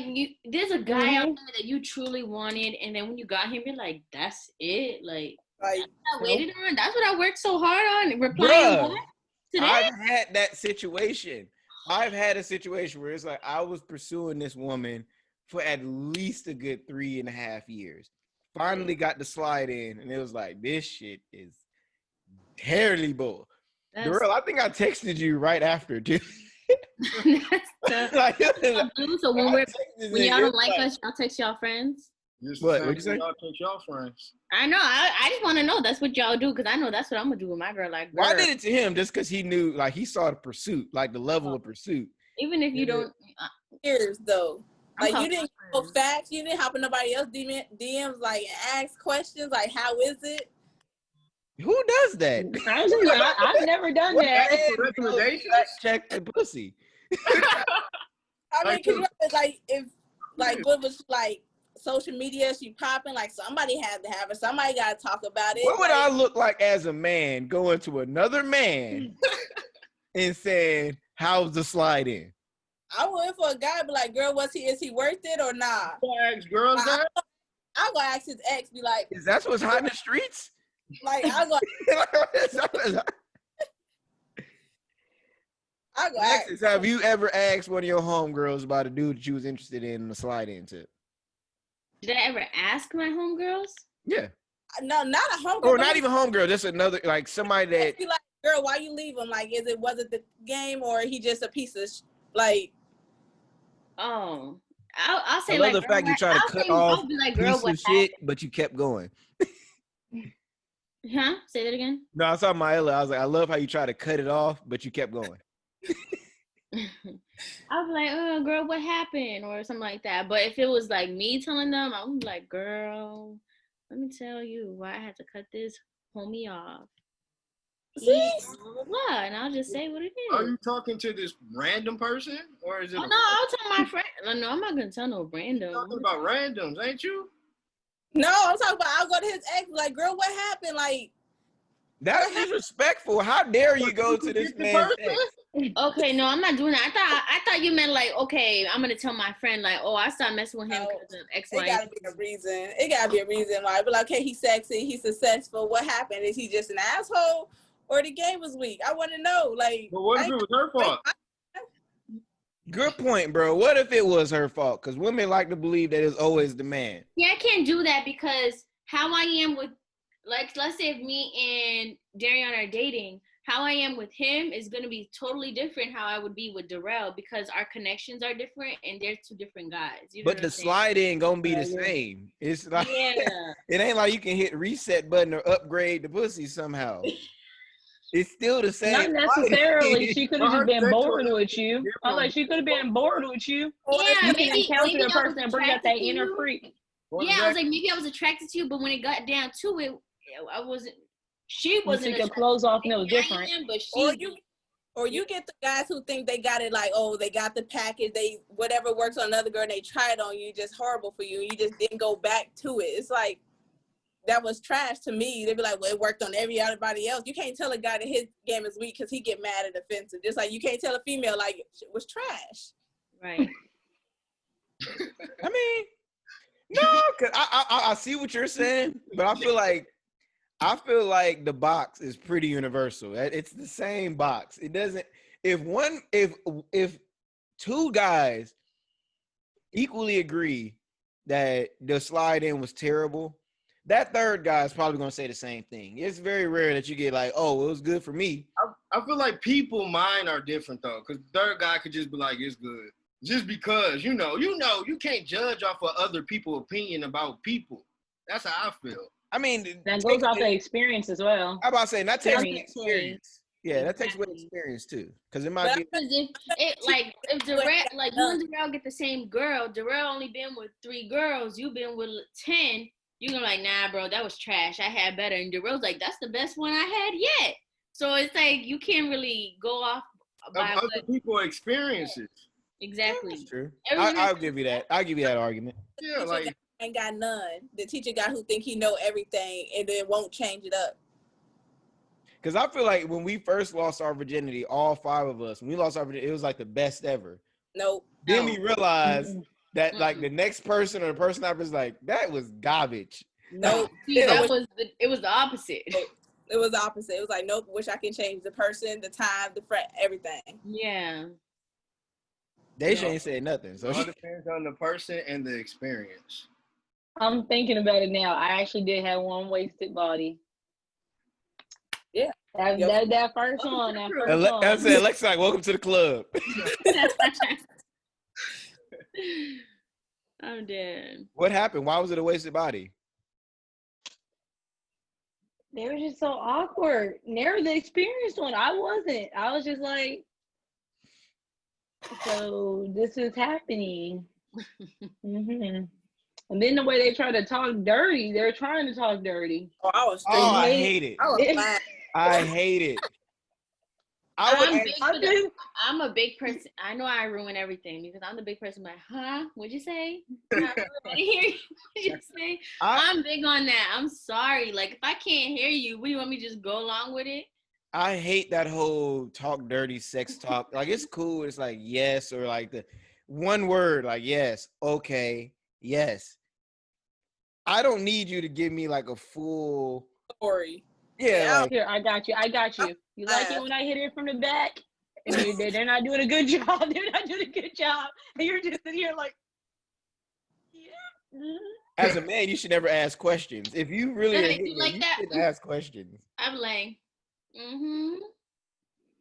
there's a guy out there that you truly wanted, and then when you got him, you're like, that's it. Like that's what I waited on. That's what I worked so hard on. Replying back to that. I've had that situation. I've had a situation where it's like I was pursuing this woman for at least a good 3.5 years. Finally got the slide in, and it was like, this shit is terrible. Derell, I think I texted you right after, too. Like, so when y'all don't like us, y'all text y'all friends. What'd you say? Y'all text y'all friends. I know. I just want to know. That's what y'all do because I know that's what I'm gonna do with my girl. Like, well, I did it to him just because he knew, like, he saw the pursuit, like the level of pursuit. Even if you don't. Years though, like you didn't go facts. You didn't hop in nobody else DMs like ask questions like how is it. Who does that? I've never done that. Check the pussy. I mean, cause like if like what was like social media, she popping like somebody had to have it. Somebody got to talk about it. What would I look like as a man going to another man and saying, "How's the slide in?" I would for a guy, be like, "Girl, is he worth it or not?" Ask girls that. I go ask his ex, be like, "Is that what's hot in the streets?" Like I go. Alexis, have you ever asked one of your homegirls about a dude that you was interested in the slide into? Did I ever ask my homegirls? Yeah. No, not a homegirl. Or not even homegirl, just another, like somebody that. Be like, girl, why you leave him? Like, was it the game or he just a piece of like? Oh, I'll say I love like. the fact you try to cut off like, piece of shit, but you kept going. Huh? Say that again. No, I saw Miella. I was like, I love how you try to cut it off, but you kept going. I was like, oh, girl, what happened? Or something like that. But if it was like me telling them, I'm like, girl, let me tell you why I had to cut this homie off. blah, blah, blah, and I'll just say what it is. Are you talking to this random person, or is it? Oh, no, I'll tell my friend. No, I'm not gonna tell no random. You're talking about randoms, ain't you? No, I'm talking about I'll go to his ex, like, girl, what happened? Like, that's disrespectful. How dare you go to this man's ex? Okay, no, I'm not doing that. I thought you meant like, okay, I'm gonna tell my friend like, oh, I started messing with him because of X, Y. It gotta be a reason. It gotta be a reason why. But like, okay, he's sexy, he's successful. What happened? Is he just an asshole, or the game was weak? I want to know. Like, but what if it was her fault? Good point, bro. What if it was her fault? Because women like to believe that it's always the man. Yeah, I can't do that because how I am with, like, let's say if me and Darian are dating, how I am with him is going to be totally different how I would be with Derell because our connections are different and they're two different guys. You know but the slide in gonna be the same. It's like it ain't like you can hit reset button or upgrade the pussy somehow. It's still the same. Not necessarily. She could have just been bored with you. I'm like, she could have been bored with you. Yeah, you can encounter a person and bring out that inner freak. Yeah, I was like, maybe I was attracted to you, but when it got down to it, I wasn't. She wasn't. You took your clothes off and it was different. But she, or you get the guys who think they got it, like, oh, they got the package, they whatever works on another girl, and they tried on you, just horrible for you. You just didn't go back to it. It's like, that was trash to me. They'd be like, well, it worked on everybody else. You can't tell a guy that his game is weak because he get mad and offensive. Just like you can't tell a female like it was trash. Right. I mean, no, cause I see what you're saying, but I feel like the box is pretty universal. It's the same box. It doesn't. If two guys equally agree that the slide in was terrible, that third guy is probably going to say the same thing. It's very rare that you get like, oh, it was good for me. I feel like people mine are different though, because the third guy could just be like, it's good. Just because, you you can't judge off of other people's opinion about people. That's how I feel. I mean, that goes off the experience as well. I'm about to say, that takes experience. Yeah, that takes away experience too, because it might be. If Derell, like you and Derell get the same girl, Derell only been with 3 girls, you been with 10. You're gonna like, nah, bro, that was trash. I had better. And Derell's like, that's the best one I had yet. So it's like you can't really go off by other people's experiences. Exactly. That's true. I'll give you that. I'll give you that argument. Yeah, like ain't got none. The teacher guy who think he know everything and then won't change it up. Because I feel like when we first lost our virginity, all 5 of us, when we lost our virginity, it was like the best ever. Nope. Then we realized that like the next person or the person after was like, that was garbage. Nope. It was the opposite. It was the opposite. It was like, nope, wish I can change the person, the time, the everything. Yeah. Daesha ain't said nothing. So it all depends on the person and the experience. I'm thinking about it now. I actually did have one wasted body. Yeah. That first one. I said, Alexis, like, welcome to the club. I'm dead. What happened? Why was it a wasted body? They were just so awkward. Never the experienced one. I wasn't. I was just like, so this is happening. Mm-hmm. And then the way they try to talk dirty, they're trying to talk dirty. I hate it. I hate it. I'm a big person. I know I ruin everything because I'm the big person. Like, huh? What'd you say? I didn't hear you. What'd you say? I'm big on that. I'm sorry. Like, if I can't hear you, what do you want me to just go along with it? I hate that whole talk dirty sex talk. Like, it's cool. It's like yes, or like the one word, like yes, okay, yes. I don't need you to give me like a full story. Yeah. Like, here, I got you. You like it when I hit it from the back? And they're not doing a good job. They're not doing a good job. And you're just sitting here like, yeah. As a man, you should never ask questions. If you really you should ask questions. I'm like, mm-hmm.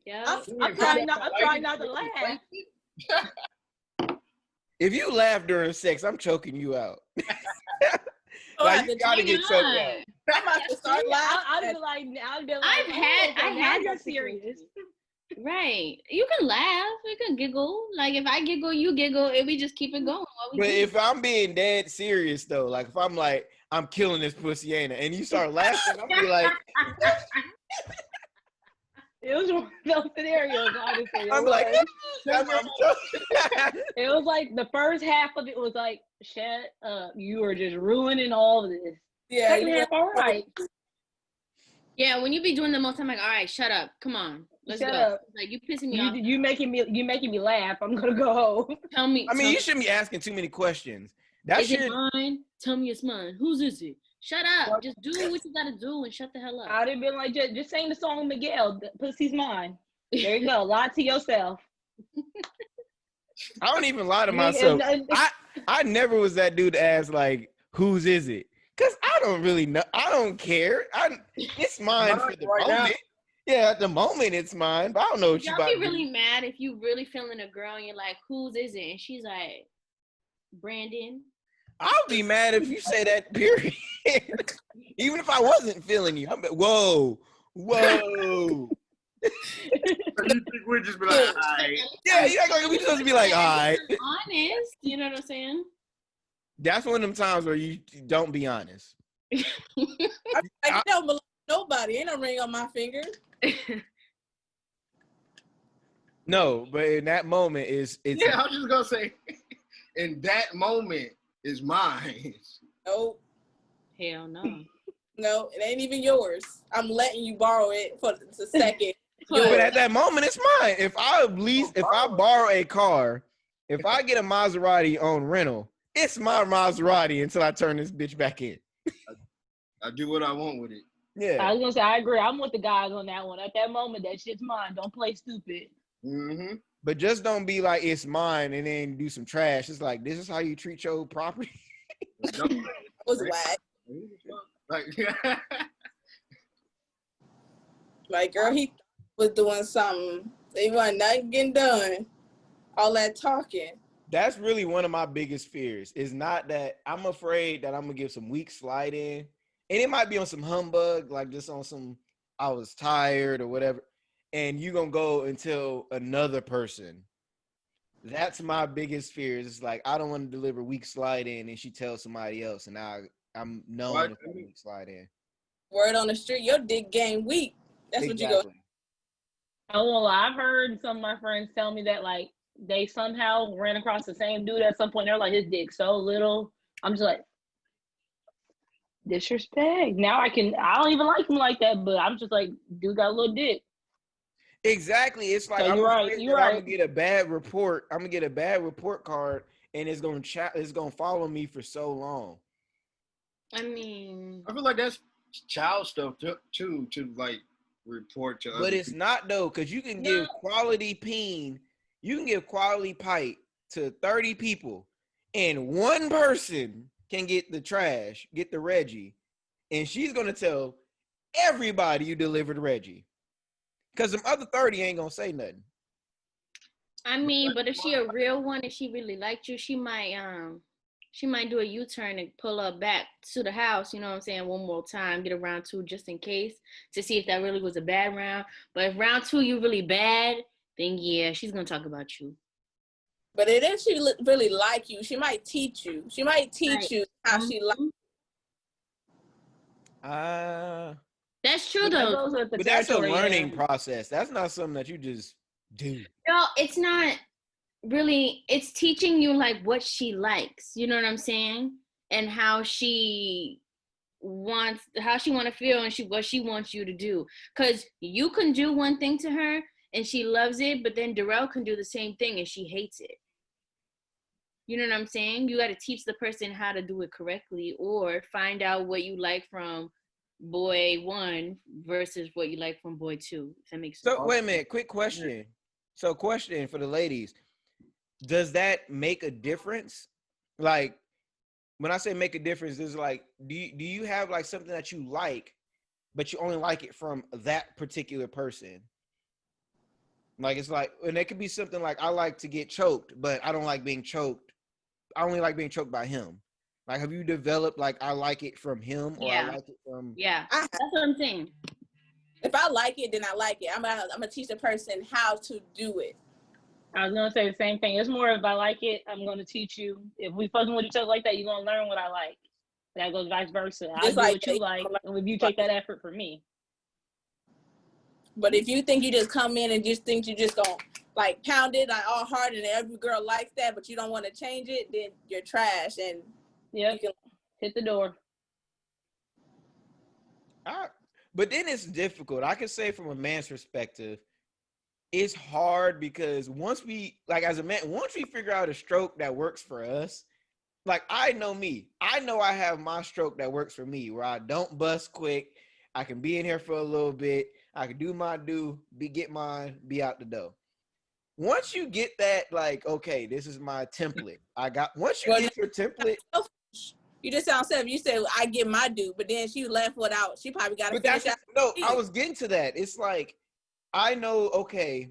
Yeah. I'm trying not to laugh. If you laugh during sex, I'm choking you out. Like, you gotta get choked out. I'm about to start laughing. I'll be like, I had that serious. Right. You can laugh. You can giggle. Like, if I giggle, you giggle, and we just keep it going. But if I'm being dead serious, though, like, if I'm like, I'm killing this pussy, ain't it? And you start laughing, I'll be like... It was one of those scenarios, honestly. I'm like, it was like the first half of it was like, shut up. You are just ruining all of this. Yeah. Second half, all right. Yeah, when you be doing the most, I'm like, all right, shut up. Come on. Let's Shut go. up. Like, you pissing me off. You making me laugh. I'm gonna go home. Tell me. I mean, you shouldn't be asking too many questions. That is it mine? Tell me it's mine. Whose is it? Shut up. Just do what you gotta do and shut the hell up. I'd have been like, just sing the song Miguel. Pussy's mine. There you go. Lie to yourself. I don't even lie to myself. I never was that dude to ask like, whose is it? Cause I don't really know. I don't care. It's mine for the moment. Now. Yeah, at the moment it's mine, but I don't know what you about. Y'all be really mad if you really feeling a girl and you're like, whose is it? And she's like, Brandon. I'll be mad if you say that, period. Even if I wasn't feeling you. I'm like, whoa. You think we'd just be like, all right. Yeah, you act like we supposed to be like, all right. Honest, you know what I'm saying? That's one of them times where you don't be honest. I don't believe nobody. Ain't no ring on my finger. No, but in that moment it's yeah, I was just gonna say, in that moment is mine. Nope. Hell no. No, it ain't even yours. I'm letting you borrow it for a second. But at that moment, it's mine. If I borrow a car, if I get a Maserati on rental, it's my Maserati until I turn this bitch back in. I do what I want with it. Yeah. I was gonna say, I agree. I'm with the guys on that one. At that moment, that shit's mine. Don't play stupid. Mm-hmm. But just don't be like, it's mine, and then do some trash. It's like, this is how you treat your property? It was whack. Like, girl, he was doing something. They wasn't nothing getting done. All that talking. That's really one of my biggest fears. Is not that I'm afraid that I'm going to give some weak slide in. And it might be on some humbug, like just on some, I was tired or whatever. And you're going to go and tell another person. That's my biggest fear. It's like, I don't want to deliver weak slide in and she tells somebody else. And I'm known for weak slide in. Word on the street, your dick game weak. That's exactly what you go. Oh, well, I've heard some of my friends tell me that, like, they somehow ran across the same dude at some point. They're like, his dick so little. I'm just like, disrespect. Now I don't even like him like that, but I'm just like, dude got a little dick. Exactly. It's like, so you're right. I'm gonna get a bad report. I'm gonna get a bad report card, and it's gonna follow me for so long. I mean, I feel like that's child stuff too, to like report to. But it's not though, because you can give quality peen, you can give quality pipe to 30 people, and one person can get the trash, get the Reggie, and she's gonna tell everybody you delivered Reggie. Because them other 30 ain't gonna say nothing. I mean, but if she a real one and she really liked you, she might do a U-turn and pull her back to the house, you know what I'm saying, one more time, get a round two just in case, to see if that really was a bad round. But if round two you really bad, then yeah, she's gonna talk about you. But if she really like you, she might teach you. She might teach you how she like. That's true though. But that's a learning process. That's not something that you just do. No, it's not really. It's teaching you like what she likes. You know what I'm saying? And how she want to feel, and what she wants you to do. Because you can do one thing to her and she loves it, but then Derell can do the same thing and she hates it. You know what I'm saying? You got to teach the person how to do it correctly, or find out what you like from boy one versus what you like from boy two. If that makes sense. So wait a minute, quick question. So question for the ladies. Does that make a difference? Like, when I say make a difference, is like, do you have like something that you like, but you only like it from that particular person? Like, it's like, and it could be something like, I like to get choked, but I don't like being choked. I only like being choked by him. Like, have you developed, like, I like it from him, or I like it from... Yeah, that's what I'm saying. If I like it, then I like it. I'm gonna teach the person how to do it. I was gonna say the same thing. It's more if I like it, I'm gonna teach you. If we fucking with each other like that, you're gonna learn what I like. That goes vice versa. I do what you like, and if you take that effort for me. But if you think you just come in and just think you just gonna like pound it like all hard and every girl likes that, but you don't want to change it, then you're trash and you can hit the door. But then it's difficult. I can say from a man's perspective, it's hard because once we figure out a stroke that works for us, like I know me. I know I have my stroke that works for me where I don't bust quick. I can be in here for a little bit. I can do my get mine, be out the door. Once you get that, like, okay, this is my template. Once you get your template. You just sound self. You said I get my due, but then she left without. She probably got to finish out. No, I was getting to that. It's like I know. Okay,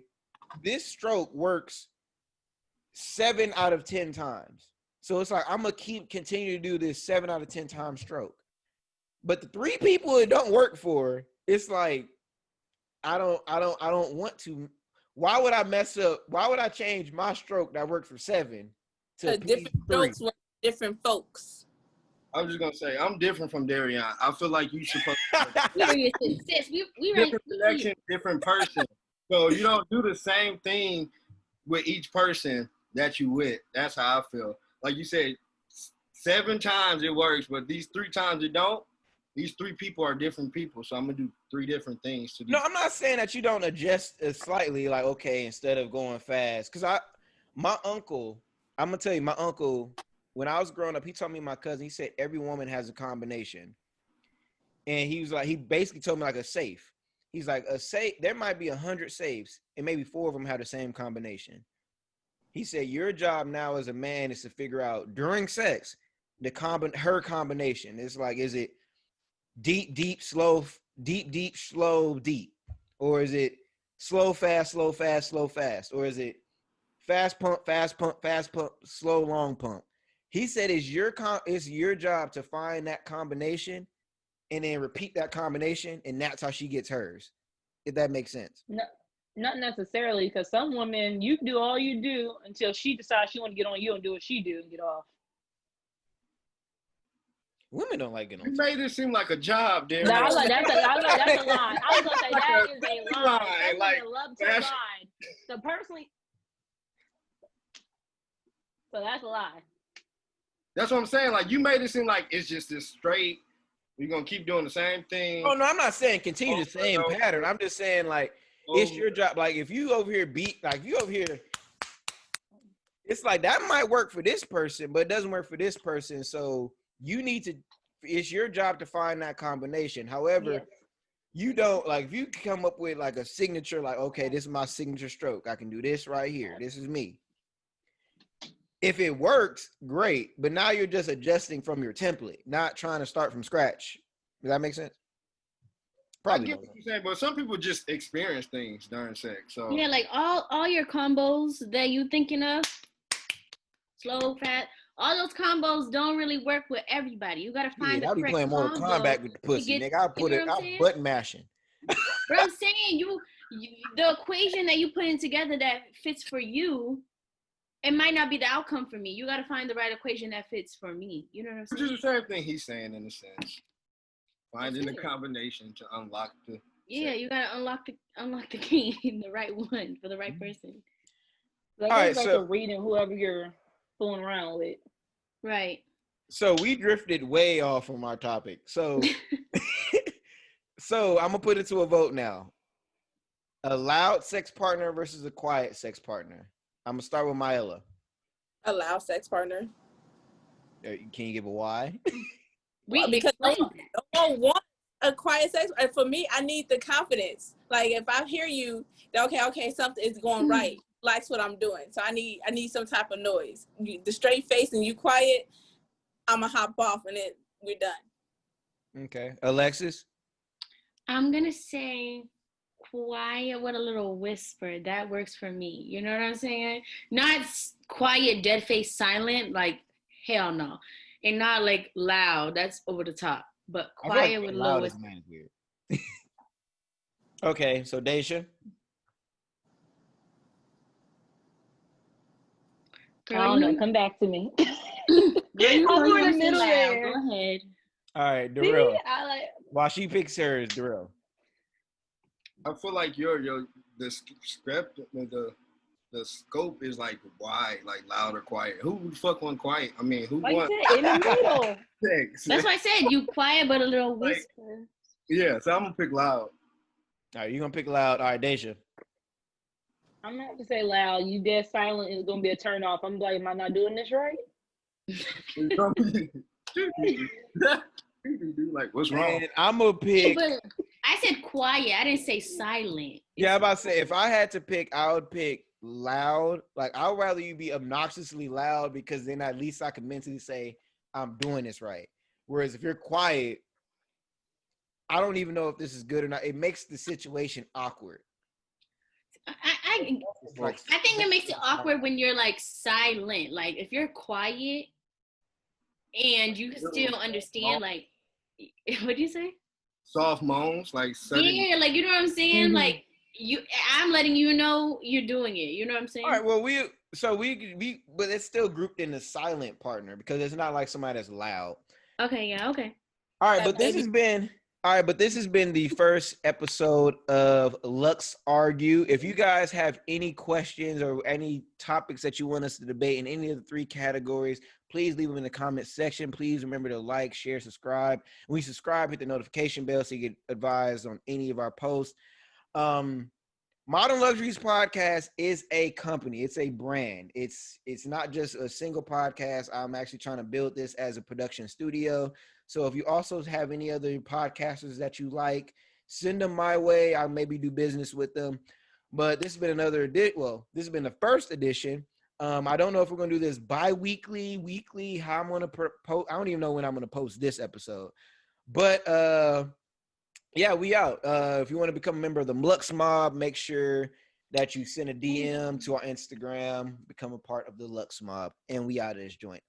this stroke works 7 out of 10 times. So it's like I'm gonna continue to do this 7 out of 10 times stroke. But the 3 people it don't work for, it's like I don't want to. Why would I mess up? Why would I change my stroke that works for 7 to different strokes for different folks? I was just gonna say I'm different from Darian. I feel like you supposed to we different connection, different person. So you don't do the same thing with each person that you with. That's how I feel. Like you said, 7 times it works, but these 3 times it don't. These 3 people are different people, so I'm gonna do 3 different things. No, I'm not saying that you don't adjust slightly. Like, okay, instead of going fast, because my uncle, I'm gonna tell you, my uncle, when I was growing up, he told me my cousin. He said every woman has a combination, and he was like, he basically told me like a safe. He's like a safe. There might be 100 safes, and maybe 4 of them have the same combination. He said your job now as a man is to figure out during sex her combination. It's like, is it deep, slow, deep, slow, deep? Or is it slow, fast, slow, fast, slow, fast? Or is it fast pump, slow, long pump? He said it's your job to find that combination and then repeat that combination, and that's how she gets hers, if that makes sense. No, not necessarily, because some women, you do all you do until she decides she want to get on you and do what she do and get off. Women don't like getting on. You made it seem like a job, Darren. No, that's a lie. I was gonna say that is a lie. Like, love to lie. So personally, so that's a lie. That's what I'm saying. Like, you made it seem like it's just this straight. You're gonna keep doing the same thing. Oh no, I'm not saying continue the same pattern. I'm just saying like it's your job. Like if you over here it's like that might work for this person, but it doesn't work for this person. So you need to. It's your job to find that combination. However, you don't like if you come up with like a signature, like okay, this is my signature stroke. I can do this right here. This is me. If it works, great. But now you're just adjusting from your template, not trying to start from scratch. Does that make sense? Probably. I get what you're saying, but some people just experience things during sex. So yeah, like all your combos that you thinking of, slow, fast, all those combos don't really work with everybody. You gotta find the correct combo. I'll be playing Mortal Kombat with the pussy, nigga. I'll button mashing. But I'm saying you the equation that you put in together that fits for you. It might not be the outcome for me. You got to find the right equation that fits for me. You know what I'm saying? Which is the same thing he's saying in a sense. Finding the combination to unlock the. Yeah, you got to unlock the key, the right one for the right person. Like, all right, so reading whoever you're fooling around with. Right. So we drifted way off from our topic. So, so I'm gonna put it to a vote now. A loud sex partner versus a quiet sex partner. I'm gonna start with Miella. A loud sex partner. Can you give a why? Because no one wants a quiet sex. And for me, I need the confidence. Like if I hear you, okay, something is going right. Likes what I'm doing. So I need some type of noise. The straight face and you quiet, I'ma hop off and then we're done. Okay, Alexis. I'm gonna say quiet with a little whisper. That works for me. You know what I'm saying? Not quiet, dead face, silent. Like hell no, and not like loud. That's over the top. But quiet with a little whisper. Weird. Okay, so Daesha. I don't know. Come back to me. I'm more in the middle there. Go ahead. All right, Derell. While she picks hers, Derell. I feel like the scope is like wide, like loud or quiet. Who the fuck want quiet? I mean, who wants in the middle? That's why I said you quiet but a little whisper. Yeah, so I'm gonna pick loud. All right, you're gonna pick loud. All right, Daesha. I'm not to say loud. You dead silent is gonna be a turn off. I'm like, am I not doing this right? Like, what's wrong? And I'm gonna pick. But I said quiet. I didn't say silent. Yeah, I'm about to say if I had to pick, I would pick loud. Like I would rather you be obnoxiously loud because then at least I can mentally say I'm doing this right. Whereas if you're quiet, I don't even know if this is good or not. It makes the situation awkward. I think it makes it awkward when you're like silent. Like if you're quiet and you still understand, like, what do you say? Soft moans, like sudden. Yeah, like you know what I'm saying? Mm-hmm. Like I'm letting you know you're doing it. You know what I'm saying? All right. Well, we but it's still grouped in the silent partner because it's not like somebody that's loud. Okay. Yeah. Okay. All right, but this has been the first episode of Lux Argue. If you guys have any questions or any topics that you want us to debate in any of the 3 categories, please leave them in the comment section. Please remember to like, share, subscribe. When you subscribe, hit the notification bell so you get advised on any of our posts. Modern Luxuries Podcast is a company. It's a brand. It's not just a single podcast. I'm actually trying to build this as a production studio. So if you also have any other podcasters that you like, send them my way. I'll maybe do business with them. But this has been this has been the first edition. I don't know if we're going to do this bi-weekly, weekly, how I'm going to post. I don't even know when I'm going to post this episode. But yeah, we out. If you want to become a member of the LuxeMob, make sure that you send a DM to our Instagram, become a part of the LuxeMob, and we out of this joint.